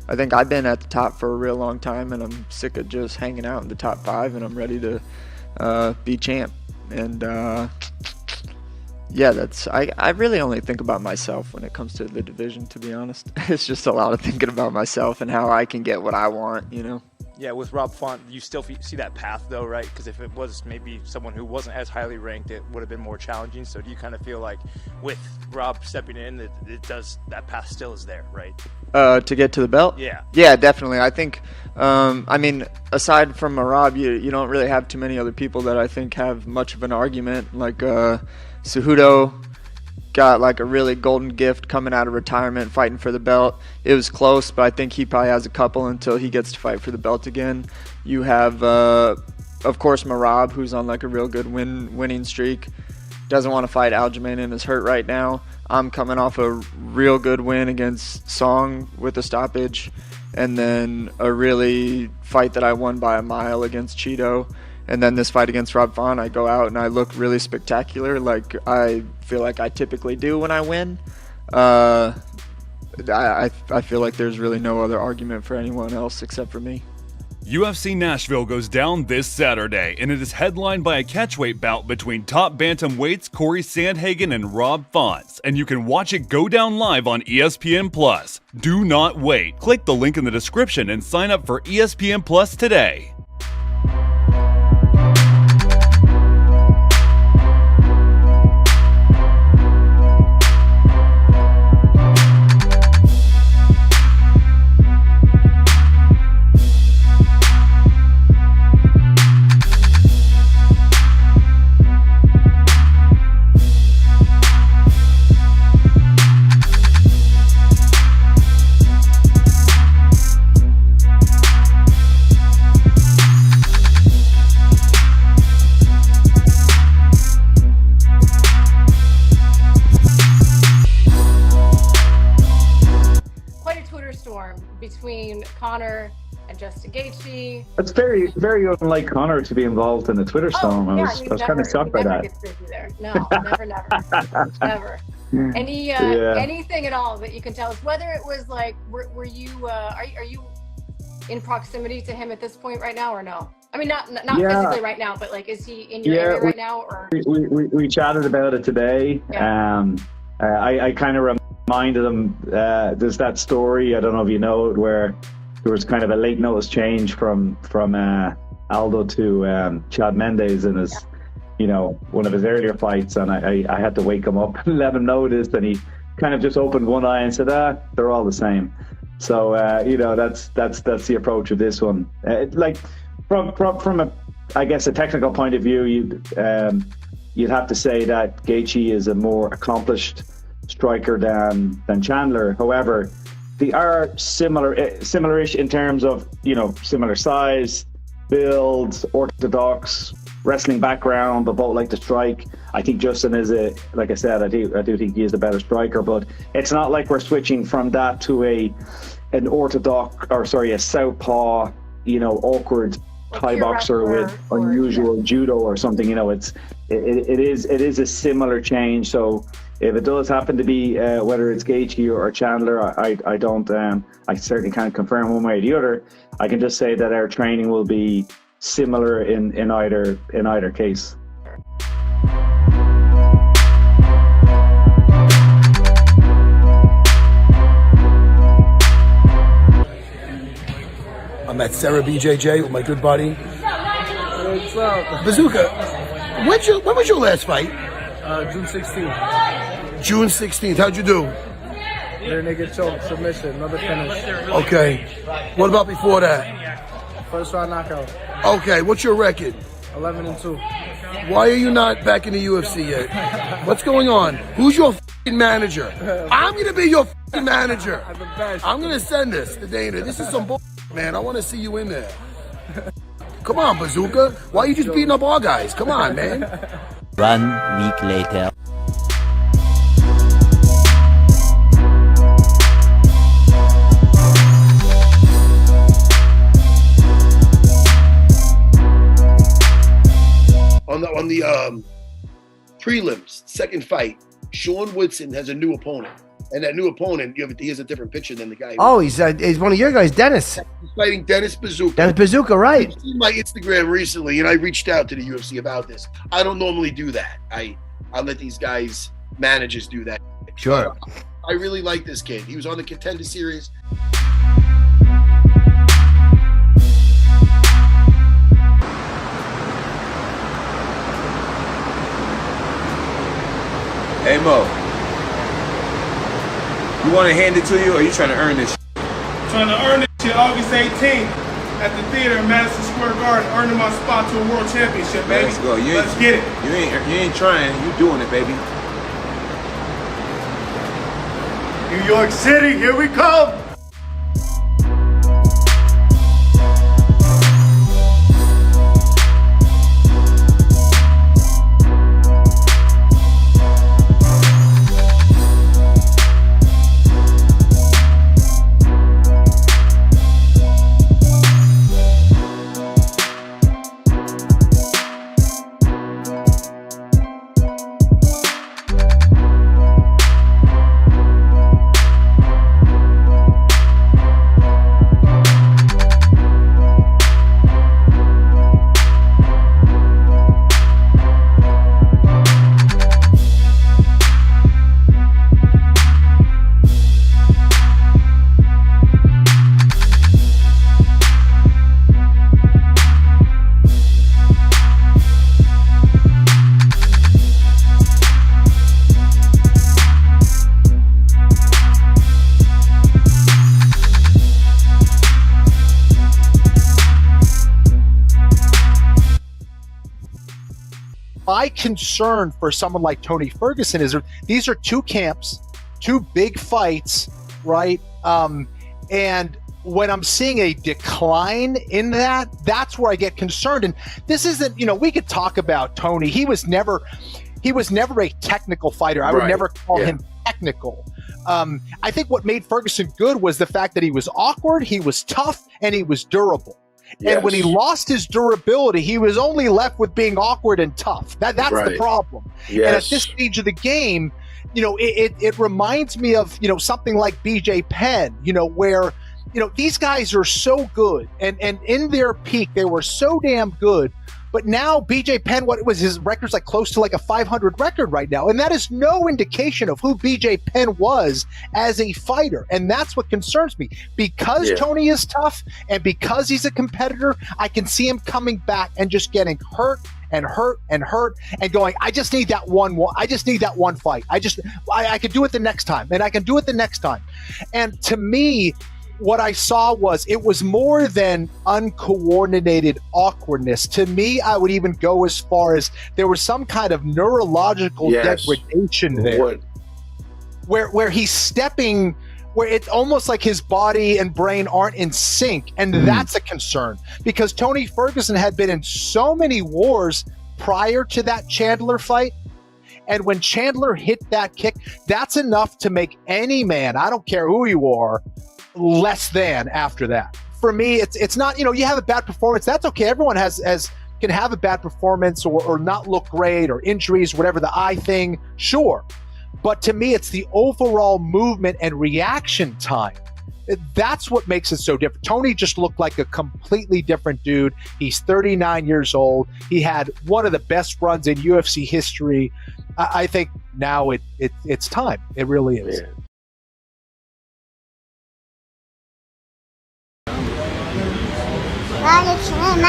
I think I've been at the top for a real long time, and I'm sick of just hanging out in the top 5, and I'm ready to be champ. And yeah, I really only think about myself when it comes to the division, to be honest. It's just a lot of thinking about myself and how I can get what I want, you know? Yeah, with Rob Font, you still see that path, though, right? Because if it was maybe someone who wasn't as highly ranked, it would have been more challenging. So do you kind of feel like with Rob stepping in, that path still is there, right? To get to the belt? Yeah. Yeah, definitely. I think, I mean, aside from Rob, you don't really have too many other people that I think have much of an argument. Like Cejudo got like a really golden gift coming out of retirement, fighting for the belt. It was close, but I think he probably has a couple until he gets to fight for the belt again. You have, of course, Merab, who's on like a real good winning streak. Doesn't want to fight Aljamain and is hurt right now. I'm coming off a real good win against Song with a stoppage, and then a really fight that I won by a mile against Cheeto. And then this fight against Rob Font, I go out and I look really spectacular, like I feel like I typically do when I win. I feel like there's really no other argument for anyone else except for me. UFC Nashville goes down this Saturday, and it is headlined by a catchweight bout between top bantamweights Corey Sandhagen and Rob Font, and you can watch it go down live on ESPN+. Do not wait. Click the link in the description and sign up for ESPN+ today. Between Conor and Justin Gaethje. That's very, very unlike Conor to be involved in the Twitter storm. I was kind of shocked by that. No, never. Anything at all that you can tell us? Whether it was like, were you are you in proximity to him at this point right now or no? I mean, not physically right now, but like, is he in your area right now? Or we chatted about it today. Yeah. I kind of reminded him, there's that story, I don't know if you know it, where there was kind of a late notice change from Aldo to Chad Mendes in his, one of his earlier fights, and I had to wake him up and let him know this, and he kind of just opened one eye and said, they're all the same. So that's the approach of this one. Like from a, I guess, a technical point of view, you'd have to say that Gaethje is a more accomplished striker than Chandler. However, they are similar-ish in terms of similar size, build, orthodox wrestling background, but both like to strike. I think Justin is like I said, I do think he is the better striker, but it's not like we're switching from that to a southpaw, awkward Thai boxer with unusual judo or something. It is a similar change. So if it does happen to be whether it's Gaethje or Chandler, I certainly can't confirm one way or the other. I can just say that our training will be similar in either case. I'm at Sarah BJJ with my good buddy. What's up? Buzukja, when was your last fight? June 16th. June 16th. How'd you do? Rear naked choke, submission, another finish. Okay. What about before that? First round knockout. Okay. What's your record? 11-2. Why are you not back in the UFC yet? What's going on? Who's your manager? I'm gonna be your manager. I'm gonna send this to Dana. This is some bull, man. I want to see you in there. Come on, Buzukja. Why are you just beating up our guys? Come on, man. 1 week later. On the prelims, second fight, Sean Woodson has a new opponent. And that new opponent, he has a different picture than the guy. Oh, he's one of your guys, Dennis. He's fighting Dennis Buzukja. Dennis Buzukja, right? I've seen my Instagram recently, and I reached out to the UFC about this. I don't normally do that. I let these guys, managers, do that. Sure. I really like this kid. He was on the Contender Series. Hey Mo, you want to hand it to you, or are you trying to earn this? Trying to earn this shit August 18th at the theater in Madison Square Garden, earning my spot to a world championship, baby. Let's go. Let's get it. You ain't trying. You doing it, baby. New York City, here we come. My concern for someone like Tony Ferguson is these are two camps, two big fights, right? And when I'm seeing a decline in that, that's where I get concerned. And this isn't, we could talk about Tony. He was never a technical fighter. I would never call him technical. I think what made Ferguson good was the fact that he was awkward, he was tough, and he was durable. Yes. And when he lost his durability, he was only left with being awkward and tough. That's the problem. Yes. And at this stage of the game, it reminds me of, something like BJ Penn, where, these guys are so good. And in their peak, they were so damn good. But now BJ Penn, what was his record's like close to like a 500 record right now. And that is no indication of who BJ Penn was as a fighter. And that's what concerns me. Because Tony is tough and because he's a competitor, I can see him coming back and just getting hurt and hurt and hurt and going, I just need that one fight. I could do it the next time and I can do it the next time. And to me, what I saw was it was more than uncoordinated awkwardness. To me, I would even go as far as there was some kind of neurological degradation there, where he's stepping, where it's almost like his body and brain aren't in sync, and that's a concern because Tony Ferguson had been in so many wars prior to that Chandler fight. And when Chandler hit that kick, that's enough to make any man, I don't care who you are, less than after that. For me, it's not, you have a bad performance. That's okay. Everyone can have a bad performance or not look great or injuries, whatever the eye thing, sure. But to me, it's the overall movement and reaction time. That's what makes it so different. Tony just looked like a completely different dude. He's 39 years old. He had one of the best runs in UFC history. I think now it's time. It really is. Yeah. Alex, man,